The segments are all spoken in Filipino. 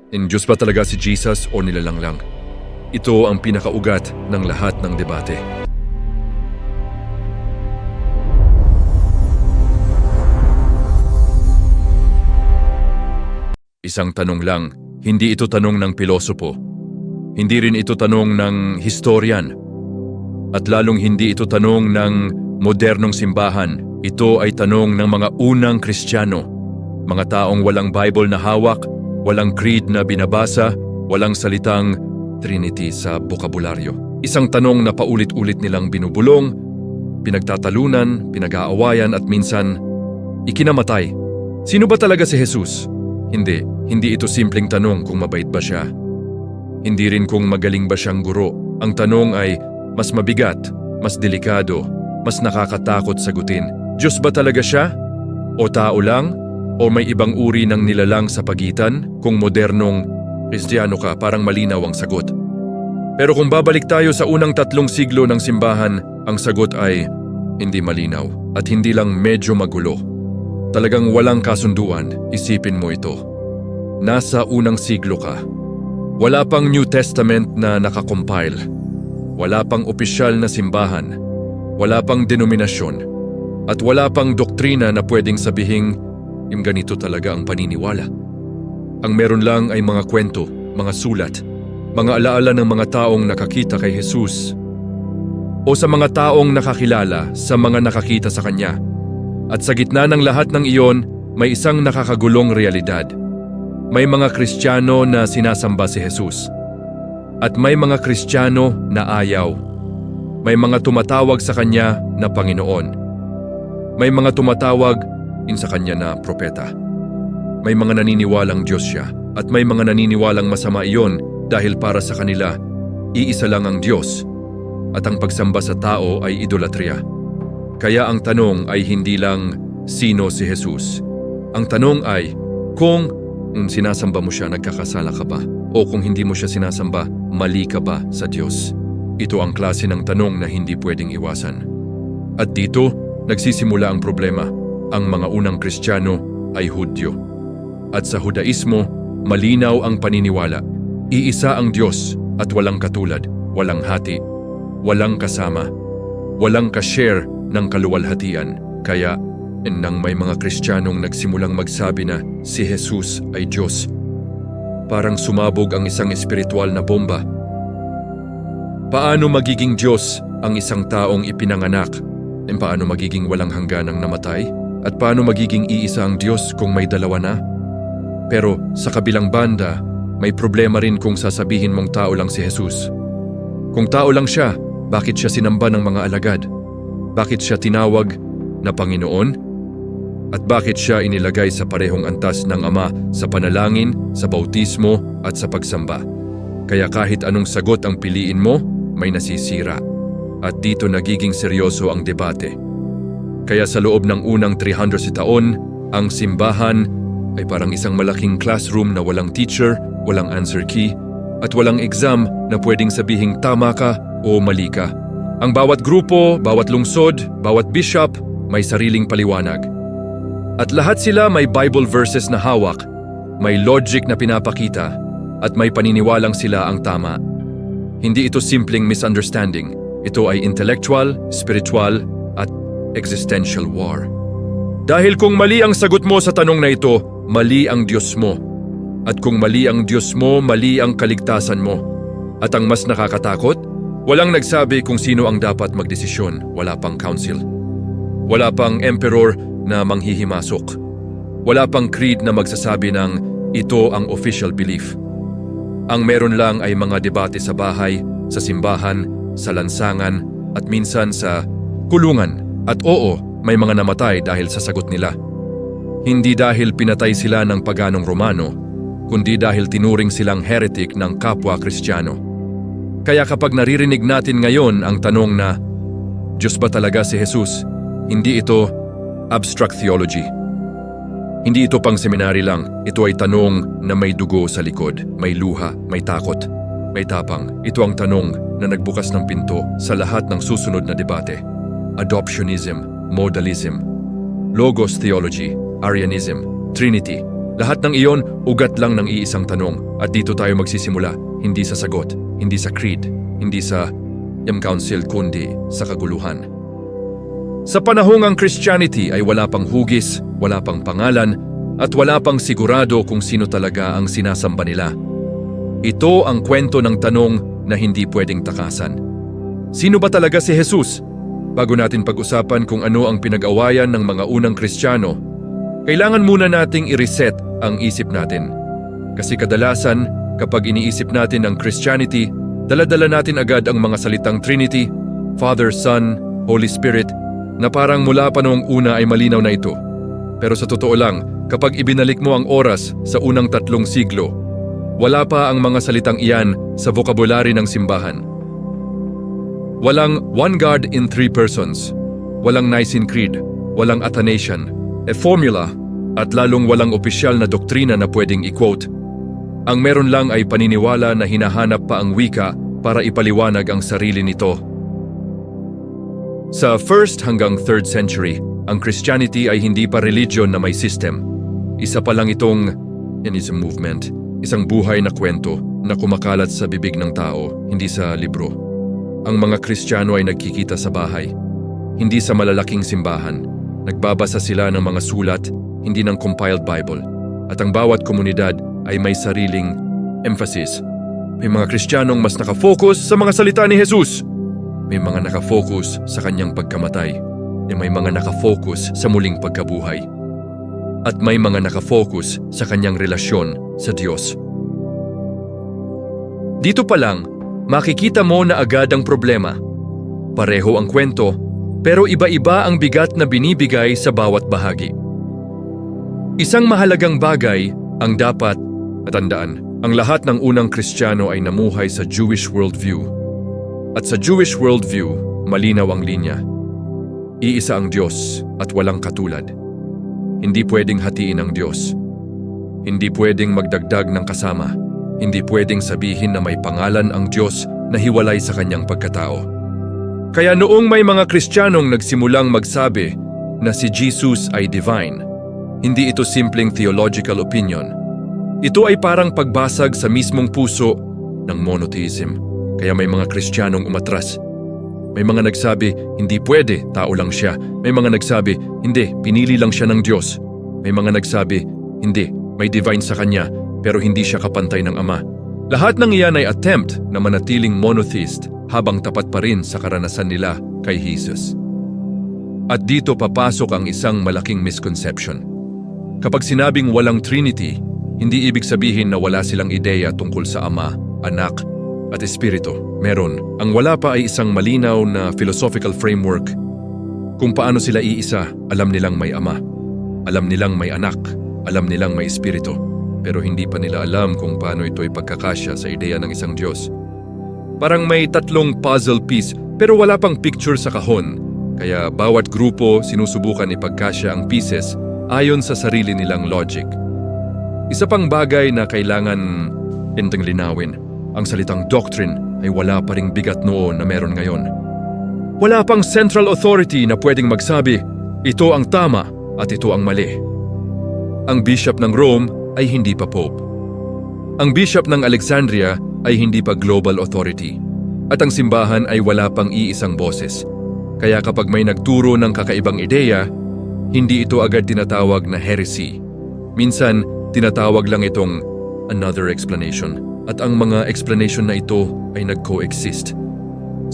Diyos ba talaga si Jesus o nilalang lang? Ito ang pinakaugat ng lahat ng debate. Isang tanong lang, hindi ito tanong ng pilosopo. Hindi rin ito tanong ng historian. At lalong hindi ito tanong ng modernong simbahan. Ito ay tanong ng mga unang Kristiyano. Mga taong walang Bible na hawak, walang creed na binabasa, walang salitang Trinity sa bokabularyo. Isang tanong na paulit-ulit nilang binubulong, pinagtatalunan, pinag-aawayan at minsan ikinamatay. Sino ba talaga si Jesus? Hindi ito simpleng tanong kung mabait ba siya. Hindi rin kung magaling ba siyang guro. Ang tanong ay mas mabigat, mas delikado, mas nakakatakot sagutin. Diyos ba talaga siya? O tao lang? O may ibang uri ng nilalang sa pagitan? Kung modernong Kristiyano ka, parang malinaw ang sagot. Pero kung babalik tayo sa unang 3 siglo ng simbahan, ang sagot ay hindi malinaw at hindi lang medyo magulo. Talagang walang kasunduan, isipin mo ito. Nasa unang siglo ka. Wala pang New Testament na nakakompile. Wala pang opisyal na simbahan. Wala pang denominasyon. At wala pang doktrina na pwedeng sabihing yung ganito talaga ang paniniwala. Ang meron lang ay mga kwento, mga sulat, mga alaala ng mga taong nakakita kay Jesus o sa mga taong nakakilala sa mga nakakita sa Kanya. At sa gitna ng lahat ng iyon, may isang nakakagulong realidad. May mga Kristiyano na sinasamba si Jesus. At may mga Kristiyano na ayaw. May mga tumatawag sa Kanya na Panginoon. May mga tumatawag sa Kanya na propeta. May mga naniniwalang Diyos siya at may mga naniniwalang masama iyon dahil para sa kanila, iisa lang ang Diyos at ang pagsamba sa tao ay idolatria. Kaya ang tanong ay hindi lang sino si Jesus. Ang tanong ay kung sinasamba mo siya, nagkakasala ka ba? O kung hindi mo siya sinasamba, mali ka ba sa Diyos? Ito ang klase ng tanong na hindi pwedeng iwasan. At dito, nagsisimula ang problema. Ang mga unang Kristiyano ay Hudyo. At sa Hudaismo, malinaw ang paniniwala. Iisa ang Diyos at walang katulad, walang hati, walang kasama, walang ka-share ng kaluwalhatian. Kaya, nang may mga Kristiyanong nagsimulang magsabi na si Jesus ay Diyos, parang sumabog ang isang espiritual na bomba. Paano magiging Diyos ang isang taong ipinanganak? Paano magiging walang hangganang namatay? At paano magiging iisa ang Diyos kung may dalawa na? Pero sa kabilang banda, may problema rin kung sasabihin mong tao lang si Jesus. Kung tao lang siya, bakit siya sinamba ng mga alagad? Bakit siya tinawag na Panginoon? At bakit siya inilagay sa parehong antas ng Ama sa panalangin, sa bautismo at sa pagsamba? Kaya kahit anong sagot ang piliin mo, may nasisira. At dito nagiging seryoso ang debate. Kaya sa loob ng unang 300 taon, ang simbahan ay parang isang malaking classroom na walang teacher, walang answer key, at walang exam na pwedeng sabihing tama ka o mali ka. Ang bawat grupo, bawat lungsod, bawat bishop may sariling paliwanag. At lahat sila may Bible verses na hawak, may logic na pinapakita, at may paniniwalang sila ang tama. Hindi ito simpleng misunderstanding. Ito ay intellectual, spiritual, at existential war. Dahil kung mali ang sagot mo sa tanong na ito, mali ang Diyos mo. At kung mali ang Diyos mo, mali ang kaligtasan mo. At ang mas nakakatakot, walang nagsabi kung sino ang dapat magdesisyon. Wala pang council. Wala pang emperor na manghihimasok. Wala pang creed na magsasabi ng ito ang official belief. Ang meron lang ay mga debate sa bahay, sa simbahan, sa lansangan, at minsan sa kulungan. At oo, may mga namatay dahil sa sagot nila. Hindi dahil pinatay sila ng paganong Romano, kundi dahil tinuring silang heretic ng kapwa Kristiyano. Kaya kapag naririnig natin ngayon ang tanong na, Diyos ba talaga si Jesus? Hindi ito abstract theology. Hindi ito pang seminary lang. Ito ay tanong na may dugo sa likod, may luha, may takot, may tapang. Ito ang tanong na nagbukas ng pinto sa lahat ng susunod na debate. Adoptionism, modalism, logos theology, Arianism, Trinity, Lahat ng iyon, ugat lang ng iisang tanong. At dito tayo magsisimula, hindi sa sagot, hindi sa creed, hindi sa council, kundi sa kaguluhan. Sa panahong ang Christianity ay wala pang hugis, wala pang pangalan, at wala pang sigurado kung sino talaga ang sinasamba nila. Ito ang kwento ng tanong na hindi pwedeng takasan. Sino ba talaga si Jesus? Bago natin pag-usapan kung ano ang pinag-awayan ng mga unang Kristiyano, kailangan muna nating i-reset ang isip natin. Kasi kadalasan, kapag iniisip natin ang Christianity, dala-dala natin agad ang mga salitang Trinity, Father, Son, Holy Spirit, na parang mula pa noong una ay malinaw na ito. Pero sa totoo lang, kapag ibinalik mo ang oras sa unang 3 siglo, wala pa ang mga salitang iyan sa vocabulary ng simbahan. Walang one God in 3 persons, walang Nicene Creed, walang Athanasian, a formula, at lalong walang opisyal na doktrina na pwedeng i-quote. Ang meron lang ay paniniwala na hinahanap pa ang wika para ipaliwanag ang sarili nito. Sa 1st hanggang 3rd century, ang Christianity ay hindi pa religion na may system. Isa pa lang itong movement, isang buhay na kwento na kumakalat sa bibig ng tao, hindi sa libro. Ang mga Kristiyano ay nagkikita sa bahay, hindi sa malalaking simbahan. Nagbabasa sila ng mga sulat, hindi ng compiled Bible. At ang bawat komunidad ay may sariling emphasis. May mga Kristiyanong mas nakafocus sa mga salita ni Jesus. May mga nakafocus sa kanyang pagkamatay. May mga nakafocus sa muling pagkabuhay. At may mga nakafocus sa kanyang relasyon sa Diyos. Dito pa lang, makikita mo na agad ang problema. Pareho ang kwento, pero iba-iba ang bigat na binibigay sa bawat bahagi. Isang mahalagang bagay ang dapat tandaan. Ang lahat ng unang Kristiyano ay namuhay sa Jewish worldview. At sa Jewish worldview, malinaw ang linya. Iisa ang Diyos at walang katulad. Hindi pwedeng hatiin ang Diyos. Hindi pwedeng magdagdag ng kasama. Hindi pwedeng sabihin na may pangalan ang Diyos na hiwalay sa kanyang pagkatao. Kaya noong may mga Kristiyanong nagsimulang magsabi na si Jesus ay divine, hindi ito simpleng theological opinion. Ito ay parang pagbasag sa mismong puso ng monotheism. Kaya may mga Kristiyanong umatras. May mga nagsabi, hindi pwede, tao lang siya. May mga nagsabi, hindi, pinili lang siya ng Diyos. May mga nagsabi, hindi, may divine sa kanya, pero hindi siya kapantay ng Ama. Lahat ng iyan ay attempt na manatiling monotheist habang tapat pa rin sa karanasan nila kay Jesus. At dito papasok ang isang malaking misconception. Kapag sinabing walang Trinity, hindi ibig sabihin na wala silang ideya tungkol sa Ama, Anak, at Espiritu. Meron. Ang wala pa ay isang malinaw na philosophical framework. Kung paano sila iisa, alam nilang may Ama. Alam nilang may Anak. Alam nilang may Espiritu. Pero hindi pa nila alam kung paano ito ipagkakasya sa ideya ng isang Diyos. Parang may 3 puzzle piece pero wala pang picture sa kahon. Kaya bawat grupo sinusubukan ipagkasya ang pieces ayon sa sarili nilang logic. Isa pang bagay na kailangan linawin, ang salitang doctrine ay wala pa ring bigat noon na meron ngayon. Wala pang central authority na pwedeng magsabi, ito ang tama at ito ang mali. Ang Bishop ng Rome ay hindi pa Pope. Ang Bishop ng Alexandria ay hindi pa global authority. At ang simbahan ay wala pang iisang boses. Kaya kapag may nagturo ng kakaibang ideya, hindi ito agad tinatawag na heresy. Minsan, tinatawag lang itong another explanation. At ang mga explanation na ito ay nag-coexist.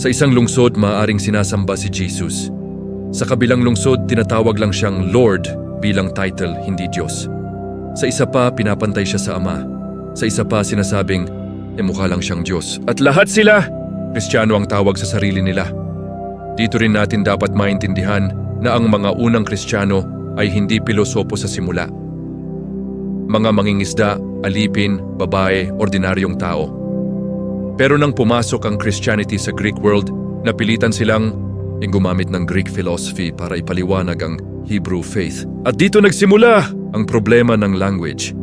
Sa isang lungsod, maaaring sinasamba si Jesus. Sa kabilang lungsod, tinatawag lang siyang Lord bilang title, hindi Diyos. Sa isa pa, pinapantay siya sa Ama. Sa isa pa, sinasabing, mukha lang siyang Diyos. At lahat sila, Kristiyano ang tawag sa sarili nila. Dito rin natin dapat maintindihan na ang mga unang Kristiyano ay hindi pilosopo sa simula. Mga mangingisda, alipin, babae, ordinaryong tao. Pero nang pumasok ang Christianity sa Greek world, napilitan silang gumamit ng Greek philosophy para ipaliwanag ang Hebrew faith. At dito nagsimula ang problema ng language.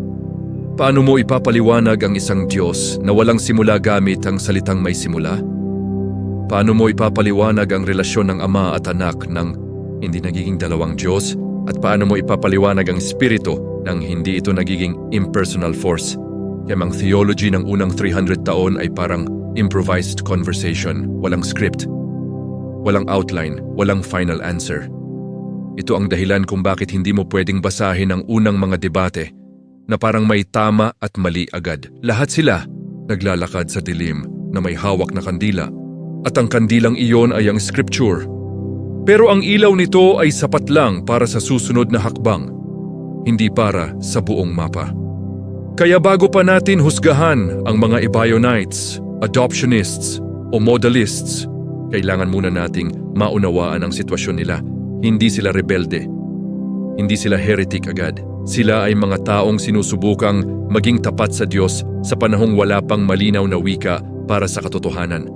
Paano mo ipapaliwanag ang isang Diyos na walang simula gamit ang salitang may simula? Paano mo ipapaliwanag ang relasyon ng Ama at Anak ng hindi nagiging dalawang Diyos? At paano mo ipapaliwanag ang Espiritu nang hindi ito nagiging impersonal force. Kaya ang theology ng unang 300 taon ay parang improvised conversation, walang script, walang outline, walang final answer. Ito ang dahilan kung bakit hindi mo pwedeng basahin ang unang mga debate na parang may tama at mali agad. Lahat sila naglalakad sa dilim na may hawak na kandila at ang kandilang iyon ay ang scripture. Pero ang ilaw nito ay sapat lang para sa susunod na hakbang, hindi para sa buong mapa. Kaya bago pa natin husgahan ang mga Ebionites, adoptionists o modalists, kailangan muna nating maunawaan ang sitwasyon nila. Hindi sila rebelde. Hindi sila heretic agad. Sila ay mga taong sinusubukang maging tapat sa Diyos sa panahong wala pang malinaw na wika para sa katotohanan.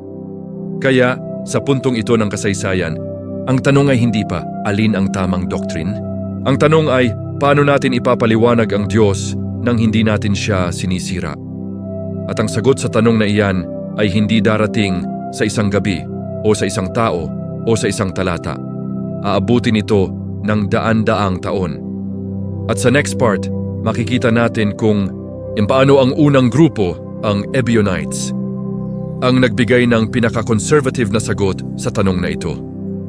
Kaya, sa puntong ito ng kasaysayan, ang tanong ay hindi pa alin ang tamang doctrine. Ang tanong ay paano natin ipapaliwanag ang Diyos nang hindi natin siya sinisira. At ang sagot sa tanong na iyan ay hindi darating sa isang gabi o sa isang tao o sa isang talata. Aabutin ito ng daan-daang taon. At sa next part, makikita natin kung paano ang unang grupo, ang Ebionites, ang nagbigay ng pinaka-conservative na sagot sa tanong na ito.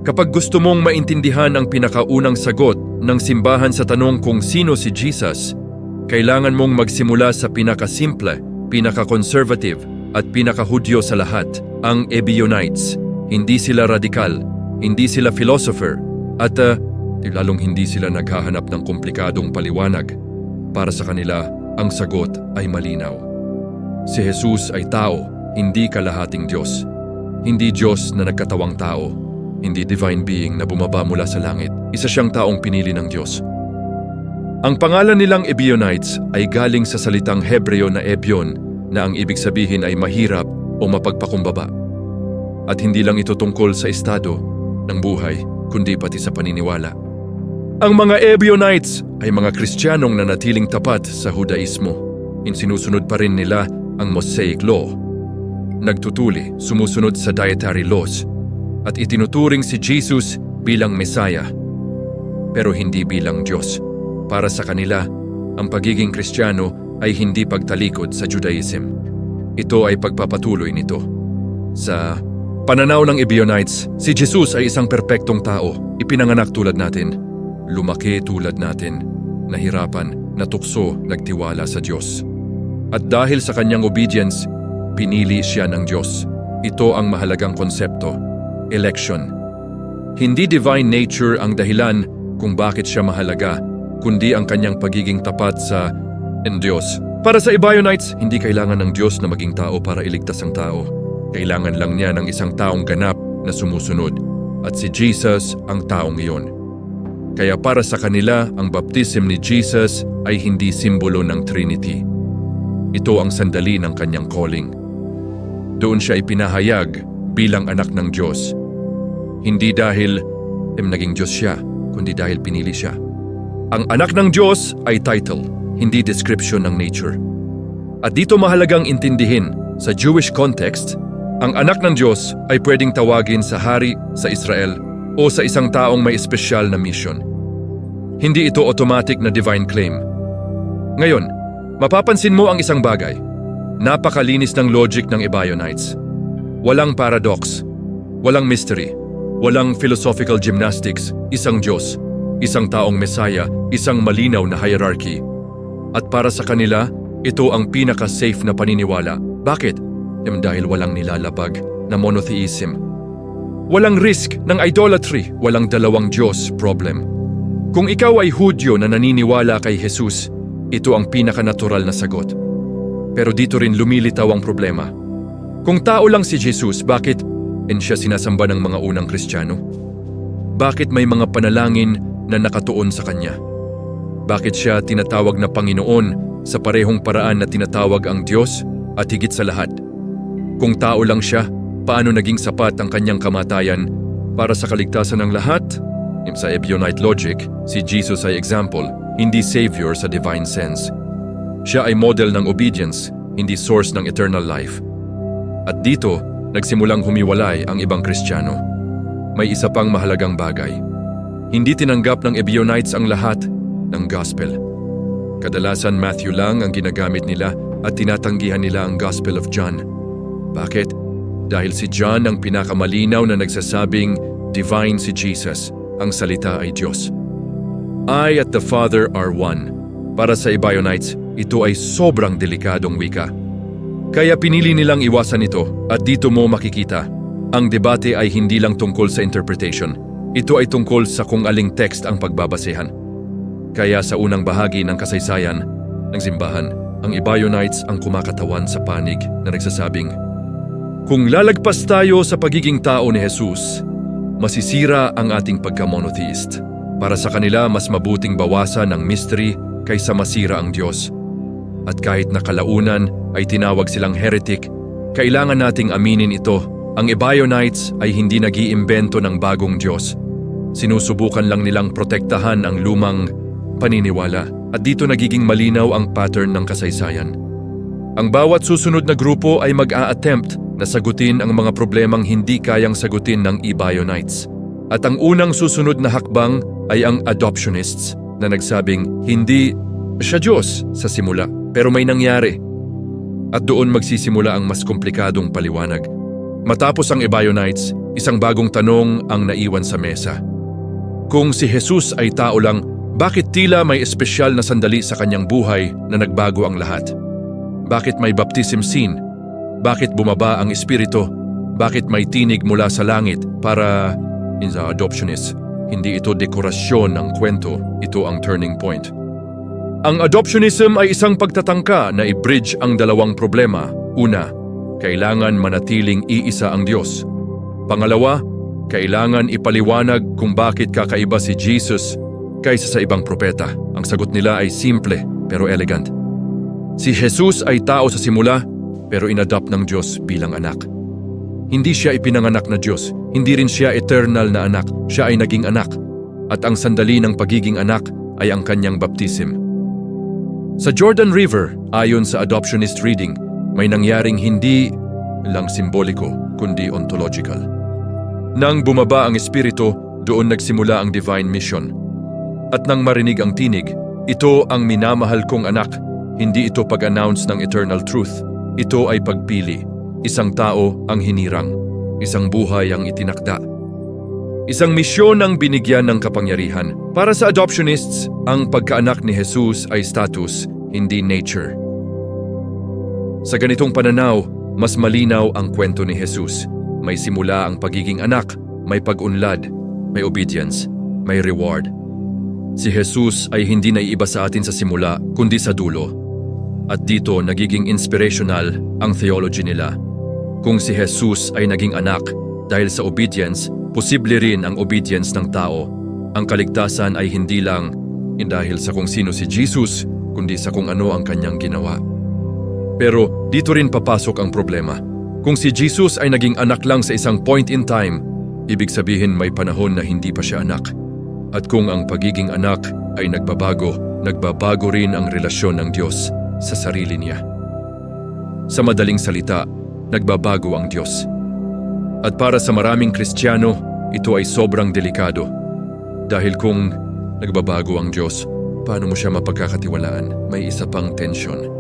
Kapag gusto mong maintindihan ang pinakaunang sagot ng simbahan sa tanong kung sino si Jesus, kailangan mong magsimula sa pinaka-simple, pinaka-conservative at pinaka-Hudyo sa lahat, ang Ebionites. Hindi sila radikal, hindi sila philosopher, at lalong hindi sila naghahanap ng komplikadong paliwanag. Para sa kanila, ang sagot ay malinaw. Si Jesus ay tao, hindi kalahating Diyos. Hindi Diyos na nagkatawang tao, hindi divine being na bumaba mula sa langit. Isa siyang taong pinili ng Diyos. Ang pangalan nilang Ebionites ay galing sa salitang Hebreo na Ebion, na ang ibig sabihin ay mahirap o mapagpakumbaba. At hindi lang ito tungkol sa estado ng buhay, kundi pati sa paniniwala. Ang mga Ebionites ay mga Kristiyanong nanatiling tapat sa Judaismo. Sinusunod pa rin nila ang Mosaic Law. Nagtutuli, sumusunod sa dietary laws, at itinuturing si Jesus bilang Messiah, pero hindi bilang Diyos. Para sa kanila, ang pagiging Kristiyano ay hindi pagtalikod sa Judaism. Ito ay pagpapatuloy nito. Sa pananaw ng Ebionites, si Jesus ay isang perpektong tao, ipinanganak tulad natin, lumaki tulad natin, nahirapan, natukso, nagtiwala sa Diyos. At dahil sa kanyang obedience, pinili siya ng Diyos. Ito ang mahalagang konsepto, election. Hindi divine nature ang dahilan kung bakit siya mahalaga, kundi ang kanyang pagiging tapat sa Diyos. Para sa Ebionites, hindi kailangan ng Diyos na maging tao para iligtas ang tao. Kailangan lang niya ng isang taong ganap na sumusunod, at si Jesus ang taong iyon. Kaya para sa kanila, ang baptism ni Jesus ay hindi simbolo ng Trinity. Ito ang sandali ng kanyang calling. Doon siya ipinahayag bilang anak ng Diyos. Hindi dahil naging Diyos siya, kundi dahil pinili siya. Ang anak ng Diyos ay title, hindi description ng nature. At dito mahalagang intindihin, sa Jewish context, ang anak ng Diyos ay pwedeng tawagin sa hari sa Israel o sa isang taong may espesyal na mission. Hindi ito automatic na divine claim. Ngayon, mapapansin mo ang isang bagay. Napakalinis ng logic ng Ebionites. Walang paradox, walang mystery, walang philosophical gymnastics, isang Diyos, isang taong Messiah, isang malinaw na hierarchy. At para sa kanila, ito ang pinaka-safe na paniniwala. Bakit? Dahil walang nilalabag na monotheism. Walang risk ng idolatry, walang dalawang Diyos problem. Kung ikaw ay Hudyo na naniniwala kay Jesus, ito ang pinaka-natural na sagot. Pero dito rin lumilitaw ang problema. Kung tao lang si Jesus, bakit siya sinasamba ng mga unang Kristiyano? Bakit may mga panalangin na nakatuon sa Kanya? Bakit siya tinatawag na Panginoon sa parehong paraan na tinatawag ang Diyos at higit sa lahat? Kung tao lang siya, paano naging sapat ang kanyang kamatayan para sa kaligtasan ng lahat? Sa Ebionite logic, si Jesus ay example, hindi savior sa divine sense. Siya ay model ng obedience, hindi source ng eternal life. At dito, nagsimulang humiwalay ang ibang Kristiyano. May isa pang mahalagang bagay. Hindi tinanggap ng Ebionites ang lahat ng gospel. Kadalasan Matthew lang ang ginagamit nila at tinatanggihan nila ang Gospel of John. Bakit? Dahil si John ang pinakamalinaw na nagsasabing divine si Jesus, ang salita ay Diyos. I at the Father are one. Para sa Ebionites, ito ay sobrang delikadong wika. Kaya pinili nilang iwasan ito at dito mo makikita. Ang debate ay hindi lang tungkol sa interpretation. Ito ay tungkol sa kung aling text ang pagbabasehan. Kaya sa unang bahagi ng kasaysayan ng simbahan, ang Ebionites ang kumakatawan sa panig na nagsasabing, kung lalagpas tayo sa pagiging tao ni Jesus, masisira ang ating pagka-monotheist. Para sa kanila, mas mabuting bawasan ang mystery kaysa masira ang Diyos. At kahit nakalaunan ay tinawag silang heretic, kailangan nating aminin ito. Ang Ebionites ay hindi nag-iimbento ng bagong Diyos. Sinusubukan lang nilang protektahan ang lumang paniniwala at dito nagiging malinaw ang pattern ng kasaysayan. Ang bawat susunod na grupo ay mag-a-attempt na sagutin ang mga problemang hindi kayang sagutin ng Ebionites. At ang unang susunod na hakbang ay ang adoptionists na nagsabing hindi siya Diyos sa simula pero may nangyari. At doon magsisimula ang mas komplikadong paliwanag. Matapos ang Ebionites, isang bagong tanong ang naiwan sa mesa. Kung si Jesus ay tao lang, bakit tila may espesyal na sandali sa kanyang buhay na nagbago ang lahat? Bakit may baptism scene? Bakit bumaba ang espiritu? Bakit may tinig mula sa langit para, in the adoptionists, hindi ito dekorasyon ng kwento, ito ang turning point. Ang adoptionism ay isang pagtatangka na i-bridge ang dalawang problema. Una, kailangan manatiling iisa ang Diyos. Pangalawa, kailangan ipaliwanag kung bakit kakaiba si Jesus kaysa sa ibang propeta. Ang sagot nila ay simple pero elegant. Si Jesus ay tao sa simula pero inadopt ng Diyos bilang anak. Hindi siya ipinanganak na Diyos, hindi rin siya eternal na anak, siya ay naging anak. At ang sandali ng pagiging anak ay ang kanyang baptism. Sa Jordan River, ayon sa adoptionist reading, may nangyaring hindi lang simboliko kundi ontological. Nang bumaba ang espiritu, doon nagsimula ang divine mission. At nang marinig ang tinig, ito ang minamahal kong anak. Hindi ito pag-announce ng eternal truth. Ito ay pagpili. Isang tao ang hinirang. Isang buhay ang itinakda. Isang misyon ang binigyan ng kapangyarihan. Para sa adoptionists, ang pagkaanak ni Jesus ay status, hindi nature. Sa ganitong pananaw, mas malinaw ang kwento ni Jesus. May simula ang pagiging anak, may pag-unlad, may obedience, may reward. Si Jesus ay hindi naiiba sa atin sa simula, kundi sa dulo. At dito nagiging inspirational ang theology nila. Kung si Jesus ay naging anak dahil sa obedience, posible rin ang obedience ng tao. Ang kaligtasan ay hindi lang dahil sa kung sino si Jesus, kundi sa kung ano ang kanyang ginawa. Pero dito rin papasok ang problema. Kung si Jesus ay naging anak lang sa isang point in time, ibig sabihin may panahon na hindi pa siya anak. At kung ang pagiging anak ay nagbabago rin ang relasyon ng Diyos sa sarili niya. Sa madaling salita, nagbabago ang Diyos. At para sa maraming Kristiyano, ito ay sobrang delikado. Dahil kung nagbabago ang Diyos, paano mo siya mapagkakatiwalaan? May isa pang tensyon.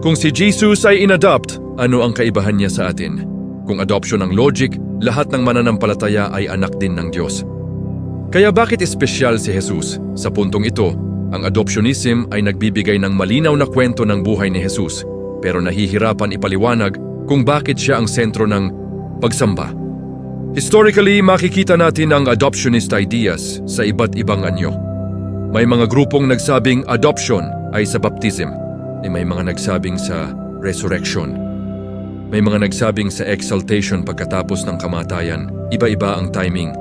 Kung si Jesus ay inadopt, ano ang kaibahan niya sa atin? Kung adoption ang logic, lahat ng mananampalataya ay anak din ng Diyos. Kaya bakit espesyal si Jesus? Sa puntong ito, ang adoptionism ay nagbibigay ng malinaw na kwento ng buhay ni Jesus, pero nahihirapan ipaliwanag kung bakit siya ang sentro ng pagsamba. Historically, makikita natin ang adoptionist ideas sa iba't ibang anyo. May mga grupong nagsabing adoption ay sa baptism, may mga nagsabing sa resurrection, may mga nagsabing sa exaltation pagkatapos ng kamatayan. Iba-iba ang timing,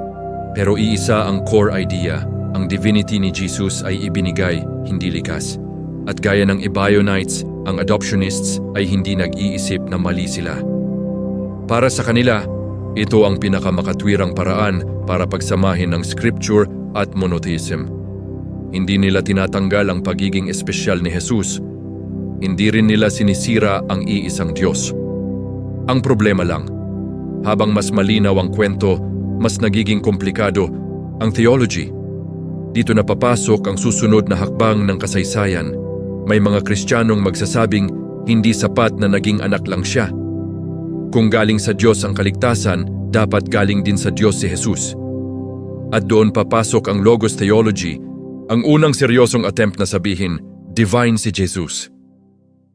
pero iisa ang core idea. Ang divinity ni Jesus ay ibinigay, hindi likas. At gaya ng Ebionites, ang adoptionists ay hindi nag-iisip na mali sila. Para sa kanila, ito ang pinakamakatwirang paraan para pagsamahin ng scripture at monotheism. Hindi nila tinatanggal ang pagiging espesyal ni Jesus. Hindi rin nila sinisira ang iisang Diyos. Ang problema lang, habang mas malinaw ang kwento, mas nagiging komplikado ang theology. Dito napapasok ang susunod na hakbang ng kasaysayan, May mga Kristiyanong magsasabing hindi sapat na naging anak lang siya. Kung galing sa Diyos ang kaligtasan, dapat galing din sa Diyos si Jesus. At doon papasok ang Logos Theology, ang unang seryosong attempt na sabihin, divine si Jesus.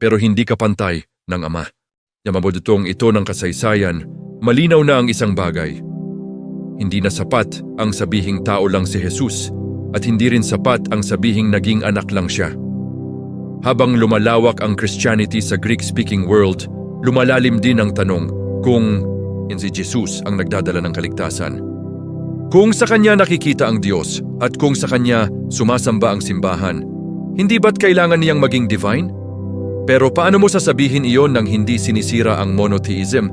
Pero hindi kapantay ng Ama. Yamabudutong ito ng kasaysayan, malinaw na ang isang bagay. Hindi na sapat ang sabihing tao lang si Jesus at hindi rin sapat ang sabihing naging anak lang siya. Habang lumalawak ang Christianity sa Greek-speaking world, lumalalim din ang tanong kung si Jesus ang nagdadala ng kaligtasan. Kung sa Kanya nakikita ang Diyos at kung sa Kanya sumasamba ang simbahan, hindi ba't kailangan niyang maging divine? Pero paano mo sasabihin iyon nang hindi sinisira ang monotheism?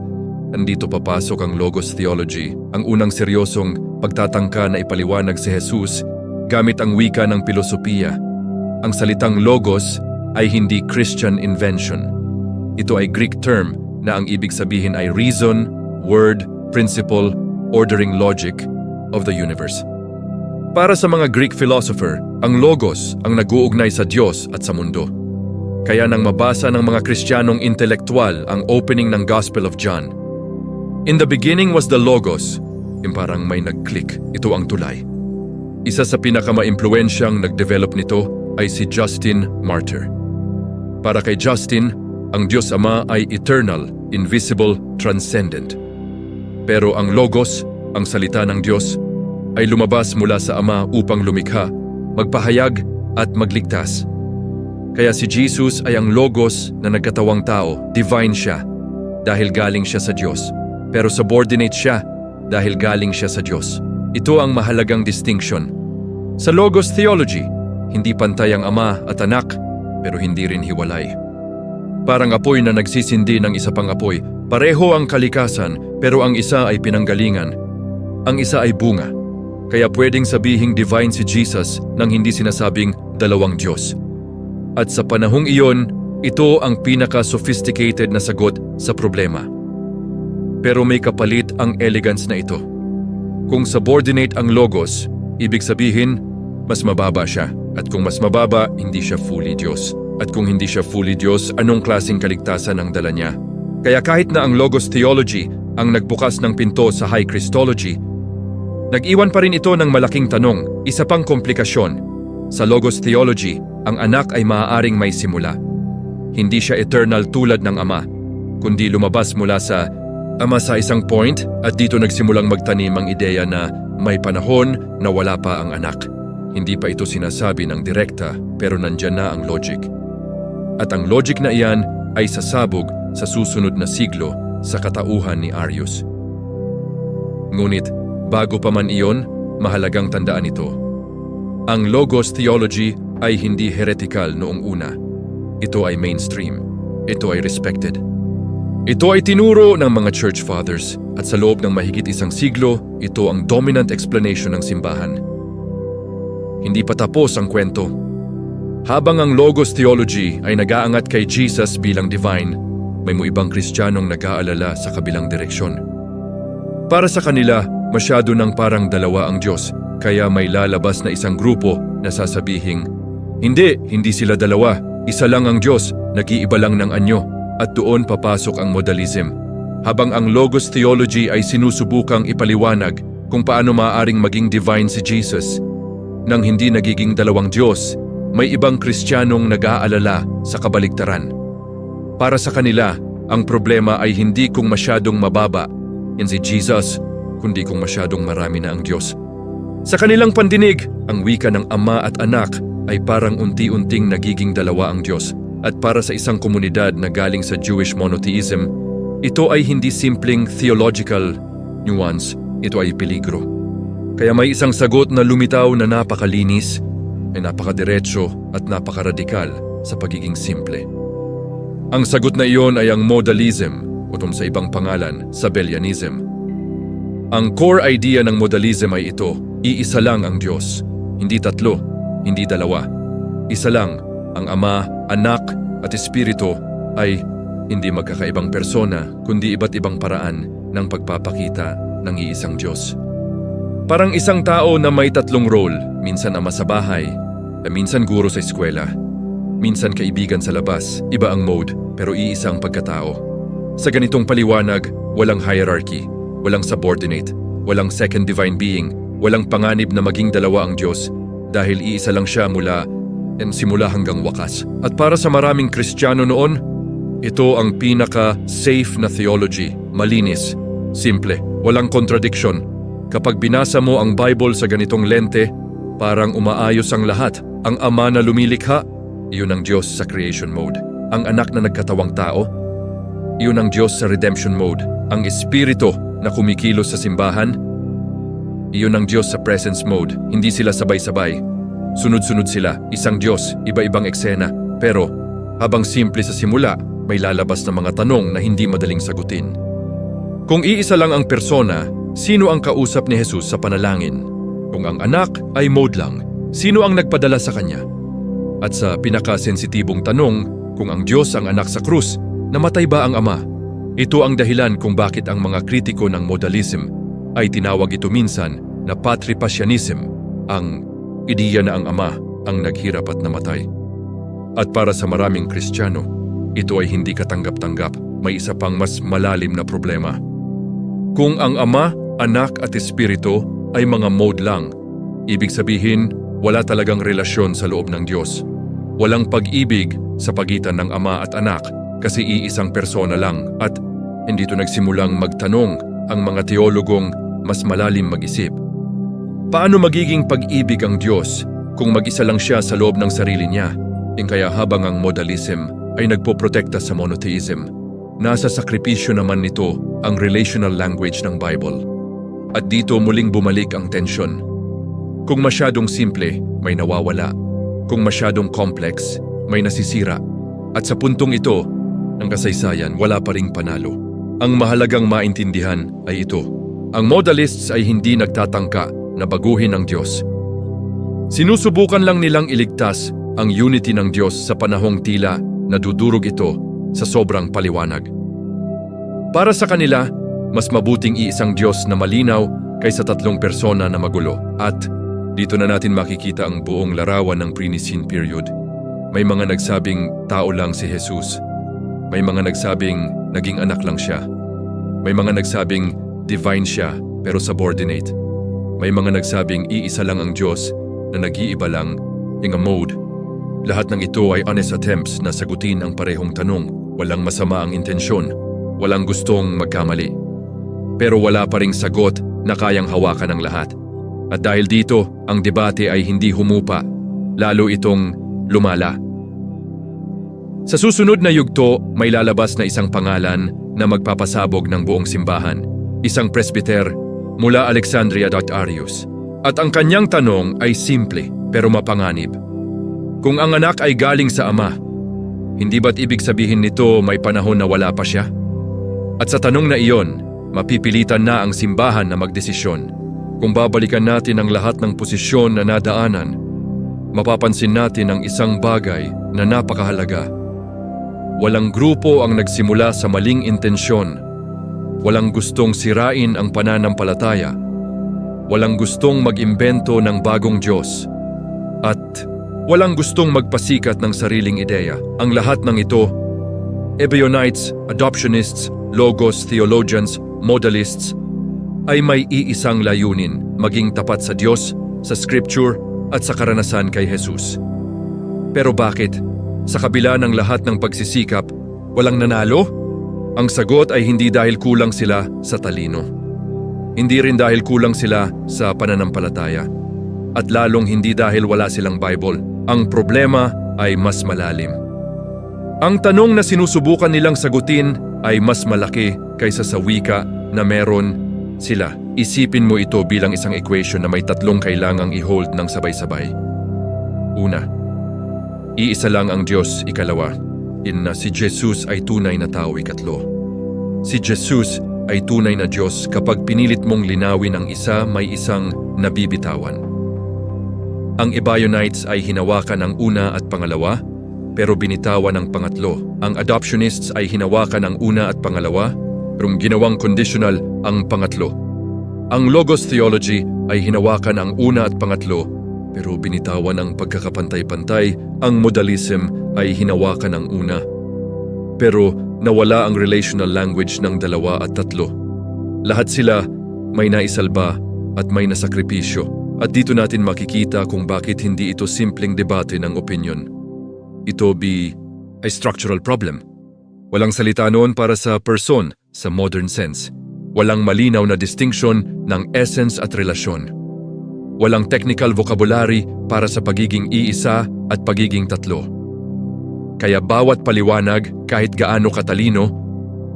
Andito papasok ang Logos Theology, ang unang seryosong pagtatangka na ipaliwanag si Jesus gamit ang wika ng pilosopiya. Ang salitang Logos ay hindi Christian invention. Ito ay Greek term na ang ibig sabihin ay reason, word, principle, ordering logic of the universe. Para sa mga Greek philosopher, ang Logos ang nag-uugnay sa Diyos at sa mundo. Kaya nang mabasa ng mga Kristiyanong intelektual ang opening ng Gospel of John, "In the beginning was the Logos," yung parang may nag-click, ito ang tulay. Isa sa pinakamaimpluwensyang nag-develop nito ay si Justin Martyr. Para kay Justin, ang Diyos Ama ay eternal, invisible, transcendent. Pero ang Logos, ang salita ng Diyos, ay lumabas mula sa Ama upang lumikha, magpahayag at magligtas. Kaya si Jesus ay ang Logos na nagkatawang tao, divine siya, dahil galing siya sa Diyos. Pero subordinate siya dahil galing siya sa Diyos. Ito ang mahalagang distinction. Sa Logos Theology, hindi pantay ang Ama at Anak, pero hindi rin hiwalay. Parang apoy na nagsisindi ng isa pang apoy, pareho ang kalikasan, pero ang isa ay pinanggalingan. Ang isa ay bunga. Kaya pwedeng sabihing divine si Jesus nang hindi sinasabing dalawang Diyos. At sa panahong iyon, ito ang pinaka-sophisticated na sagot sa problema. Pero may kapalit ang elegance na ito. Kung subordinate ang Logos, ibig sabihin, mas mababa siya. At kung mas mababa, hindi siya fully Diyos. At kung hindi siya fully Diyos, anong klaseng kaligtasan ang dala niya? Kaya kahit na ang Logos Theology ang nagbukas ng pinto sa High Christology, nag-iwan pa rin ito ng malaking tanong, isa pang komplikasyon. Sa Logos Theology, ang anak ay maaaring may simula. Hindi siya eternal tulad ng Ama, kundi lumabas mula sa Ama sa isang point at dito nagsimulang magtanim ang ideya na may panahon na wala pa ang anak. Hindi pa ito sinasabi ng direkta pero nandyan na ang logic. At ang logic na iyan ay sasabog sa susunod na siglo sa katauhan ni Arius. Ngunit bago pa man iyon, mahalagang tandaan ito. Ang Logos Theology ay hindi heretical noong una. Ito ay mainstream. Ito ay respected. Ito ay tinuro ng mga Church Fathers at sa loob ng mahigit isang siglo, ito ang dominant explanation ng simbahan. Hindi pa tapos ang kwento. Habang ang Logos Theology ay nag-aangat kay Jesus bilang divine, may mga ibang Kristiyanong nag-aalala sa kabilang direksyon. Para sa kanila, masyado nang parang dalawa ang Diyos, kaya may lalabas na isang grupo na sasabihing, hindi sila dalawa, isa lang ang Diyos, nag-iiba lang ng anyo, at doon papasok ang modalism. Habang ang Logos Theology ay sinusubukang ipaliwanag kung paano maaaring maging divine si Jesus, nang hindi nagiging dalawang Diyos, may ibang Kristiyanong nag-aalala sa kabaligtaran. Para sa kanila, ang problema ay hindi kung masyadong mababa yan si Jesus, kundi kung masyadong marami na ang Diyos. Sa kanilang pandinig, ang wika ng Ama at Anak ay parang unti-unting nagiging dalawa ang Diyos. At para sa isang komunidad na galing sa Jewish monotheism, ito ay hindi simpleng theological nuance, ito ay peligro. Kaya may isang sagot na lumitaw na napakalinis, ay napakadiretso at napakaradikal sa pagiging simple. Ang sagot na iyon ay ang modalism, o sa ibang pangalan, Sabellianism. Ang core idea ng modalism ay ito, iisa lang ang Diyos, hindi tatlo, hindi dalawa. Isa lang, ang Ama, Anak at Espiritu ay hindi magkakaibang persona, kundi iba't ibang paraan ng pagpapakita ng iisang Diyos. Parang isang tao na may tatlong role, minsan ama sa bahay, minsan guro sa eskwela. minsan kaibigan sa labas, iba ang mode, pero iisa ang pagkatao. Sa ganitong paliwanag, walang hierarchy, walang subordinate, walang second divine being, walang panganib na maging dalawa ang Diyos dahil iisa lang siya simula hanggang wakas. At para sa maraming Kristiyano noon, ito ang pinaka-safe na theology, malinis, simple, walang contradiction. Kapag binasa mo ang Bible sa ganitong lente, parang umaayos ang lahat. Ang Ama na lumilikha, iyon ang Diyos sa creation mode. Ang Anak na nagkatawang tao, iyon ang Diyos sa redemption mode. Ang Espiritu na kumikilos sa simbahan, iyon ang Diyos sa presence mode. Hindi sila sabay-sabay. Sunod-sunod sila, isang Diyos, iba-ibang eksena. Pero habang simple sa simula, may lalabas na mga tanong na hindi madaling sagutin. Kung iisa lang ang persona, sino ang kausap ni Jesus sa panalangin? Kung ang Anak ay mode lang, sino ang nagpadala sa Kanya? At sa pinakasensitibong tanong, kung ang Diyos ang Anak sa krus, namatay ba ang Ama? Ito ang dahilan kung bakit ang mga kritiko ng modalism ay tinawag ito minsan na patripasyanism, ang ideya na ang Ama ang naghirap at namatay. At para sa maraming Kristiyano, ito ay hindi katanggap-tanggap. May isa pang mas malalim na problema. Kung ang Ama, Anak at Espiritu ay mga mode lang, ibig sabihin wala talagang relasyon sa loob ng Diyos. Walang pag-ibig sa pagitan ng Ama at Anak kasi iisang persona lang at hindi ito nagsimulang magtanong ang mga teologong mas malalim mag-isip. Paano magiging pag-ibig ang Diyos kung mag-isa lang siya sa loob ng sarili niya? Kaya habang ang modalism ay nagpoprotekta sa monotheism, nasa sakripisyo naman nito ang relational language ng Bible. At dito muling bumalik ang tensyon. Kung masyadong simple, may nawawala. Kung masyadong complex, may nasisira. At sa puntong ito, ng kasaysayan, wala pa ring panalo. Ang mahalagang maintindihan ay ito. Ang modalists ay hindi nagtatangka na baguhin ang Diyos. Sinusubukan lang nilang iligtas ang unity ng Diyos sa panahong tila nadudurog ito sa sobrang paliwanag. Para sa kanila, mas mabuting iisang Diyos na malinaw kaysa tatlong persona na magulo. At dito na natin makikita ang buong larawan ng pre-Nicene period. May mga nagsabing tao lang si Jesus. May mga nagsabing naging anak lang siya. May mga nagsabing divine siya pero subordinate. May mga nagsabing iisa lang ang Diyos na nag-iiba lang in a mode. Lahat ng ito ay honest attempts na sagutin ang parehong tanong. Walang masama ang intensyon. Walang gustong magkamali. Pero wala pa ring sagot na kayang hawakan ng lahat. At dahil dito, ang debate ay hindi humupa, lalo itong lumala. Sa susunod na yugto, may lalabas na isang pangalan na magpapasabog ng buong simbahan. Isang presbyter mula Alexandria. Arius. At ang kanyang tanong ay simple pero mapanganib. Kung ang anak ay galing sa Ama, hindi ba't ibig sabihin nito may panahon na wala pa siya? At sa tanong na iyon, mapipilitan na ang simbahan na magdesisyon. Kung babalikan natin ang lahat ng posisyon na nadaanan, mapapansin natin ang isang bagay na napakahalaga. Walang grupo ang nagsimula sa maling intensyon. Walang gustong sirain ang pananampalataya. Walang gustong mag-imbento ng bagong Diyos. At walang gustong magpasikat ng sariling ideya. Ang lahat ng ito, Ebionites, adoptionists, logos, theologians, modalists, ay may iisang layunin, maging tapat sa Diyos, sa Scripture, at sa karanasan kay Jesus. Pero bakit? Sa kabila ng lahat ng pagsisikap, walang nanalo? Ang sagot ay hindi dahil kulang sila sa talino. Hindi rin dahil kulang sila sa pananampalataya. At lalong hindi dahil wala silang Bible. Ang problema ay mas malalim. Ang tanong na sinusubukan nilang sagutin ay mas malaki kaysa sa wika na meron sila. Isipin mo ito bilang isang equation na may tatlong kailangang i-hold ng sabay-sabay. Una, iisa lang ang Diyos. Ikalawa, na si Jesus ay tunay na tao. Ikatlo, si Jesus ay tunay na Diyos. Kapag pinilit mong linawin ang isa, may isang nabibitawan. Ang Ebionites ay hinawakan ang una at pangalawa, pero binitawan ang pangatlo. Ang adoptionists ay hinawakan ang una at pangalawa, pero ginawang conditional ang pangatlo. Ang Logos Theology ay hinawakan ang una at pangatlo, pero binitawan ang pagkakapantay-pantay. Ang modalism ay hinawakan ang una. Pero nawala ang relational language ng 2 at 3. Lahat sila may naisalba at may nasakripisyo. At dito natin makikita kung bakit hindi ito simpleng debate ng opinion. Ito ay structural problem. Walang salita noon para sa person sa modern sense. Walang malinaw na distinction ng essence at relasyon. Walang technical vocabulary para sa pagiging iisa at pagiging tatlo. Kaya bawat paliwanag, kahit gaano katalino,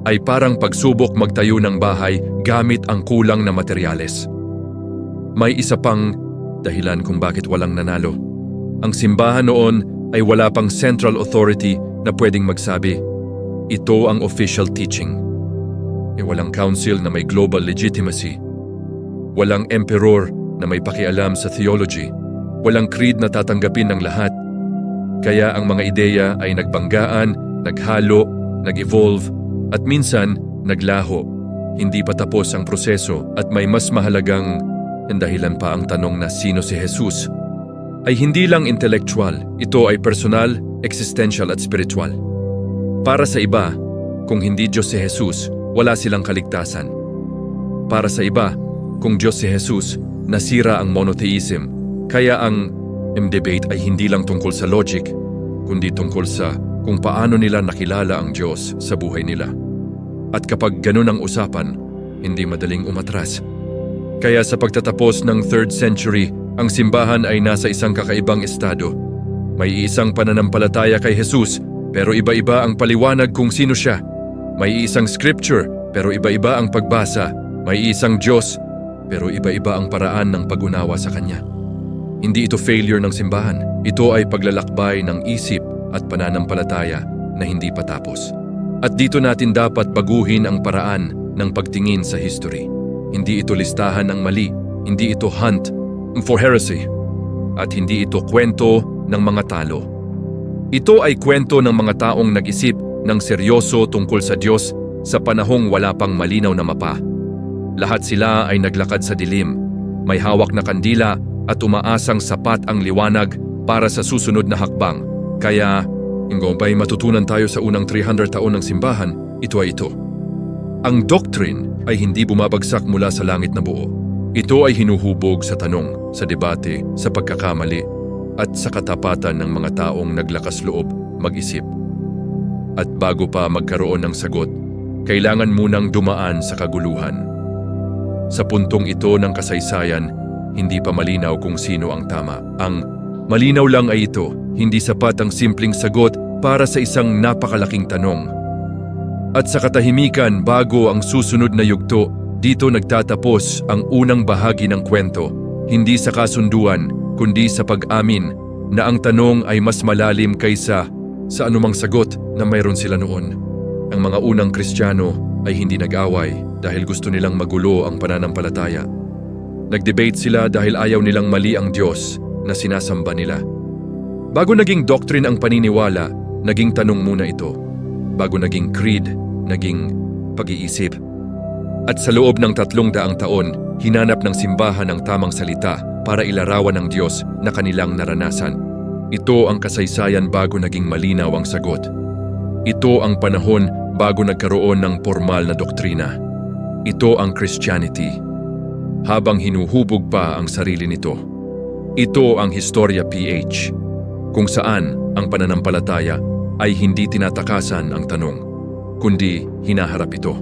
ay parang pagsubok magtayo ng bahay gamit ang kulang na materyales. May isa pang dahilan kung bakit walang nanalo. Ang simbahan noon ay wala pang central authority na pwedeng magsabi, ito ang official teaching. Walang council na may global legitimacy. Walang emperor na may pakialam sa theology. Walang creed na tatanggapin ng lahat. Kaya ang mga ideya ay nagbanggaan, naghalo, nag-evolve, at minsan naglaho. Hindi pa tapos ang proseso at may mas mahalagang dahilan pa ang tanong na sino si Jesus. Ay hindi lang intellectual, ito ay personal, existential at spiritual. Para sa iba, kung hindi Diyos si Jesus, wala silang kaligtasan. Para sa iba, kung Diyos si Jesus, nasira ang monotheism. Kaya ang debate ay hindi lang tungkol sa logic, kundi tungkol sa kung paano nila nakilala ang Diyos sa buhay nila. At kapag ganun ang usapan, hindi madaling umatras. Kaya sa pagtatapos ng 3rd century, ang simbahan ay nasa isang kakaibang estado. May isang pananampalataya kay Jesus, pero iba-iba ang paliwanag kung sino siya. May isang scripture, pero iba-iba ang pagbasa. May isang Diyos, pero iba-iba ang paraan ng pag-unawa sa Kanya. Hindi ito failure ng simbahan. Ito ay paglalakbay ng isip at pananampalataya na hindi pa tapos. At dito natin dapat baguhin ang paraan ng pagtingin sa history. Hindi ito listahan ng mali. Hindi ito hunt for heresy. At hindi ito kwento ng mga talo. Ito ay kwento ng mga taong nag-isip ng seryoso tungkol sa Diyos sa panahong wala pang malinaw na mapa. Lahat sila ay naglakad sa dilim, may hawak na kandila at umaasang sapat ang liwanag para sa susunod na hakbang. Kaya, kung may matutunan tayo sa unang 300 taon ng simbahan, ito ay ito. Ang doctrine ay hindi bumabagsak mula sa langit na buo. Ito ay hinuhubog sa tanong, sa debate, sa pagkakamali, at sa katapatan ng mga taong naglakas loob mag-isip. At bago pa magkaroon ng sagot, kailangan munang dumaan sa kaguluhan. Sa puntong ito ng kasaysayan, hindi pa malinaw kung sino ang tama. Ang malinaw lang ay ito, hindi sapat ang simpleng sagot para sa isang napakalaking tanong. At sa katahimikan bago ang susunod na yugto, dito nagtatapos ang unang bahagi ng kwento, hindi sa kasunduan, kundi sa pag-amin na ang tanong ay mas malalim kaysa sa anumang sagot na mayroon sila noon. Ang mga unang Kristiyano ay hindi nag-away dahil gusto nilang magulo ang pananampalataya. Nag-debate sila dahil ayaw nilang mali ang Diyos na sinasamba nila. Bago naging doctrine ang paniniwala, naging tanong muna ito. Bago naging creed, naging pag-iisip. At sa loob ng 300 taon, hinanap ng simbahan ang tamang salita para ilarawan ng Diyos na kanilang naranasan. Ito ang kasaysayan bago naging malinaw ang sagot. Ito ang panahon bago nagkaroon ng formal na doktrina. Ito ang Christianity. Habang hinuhubog pa ang sarili nito. Ito ang Historia PH, kung saan ang pananampalataya ay hindi tinatakasan ang tanong, kundi hinaharap ito.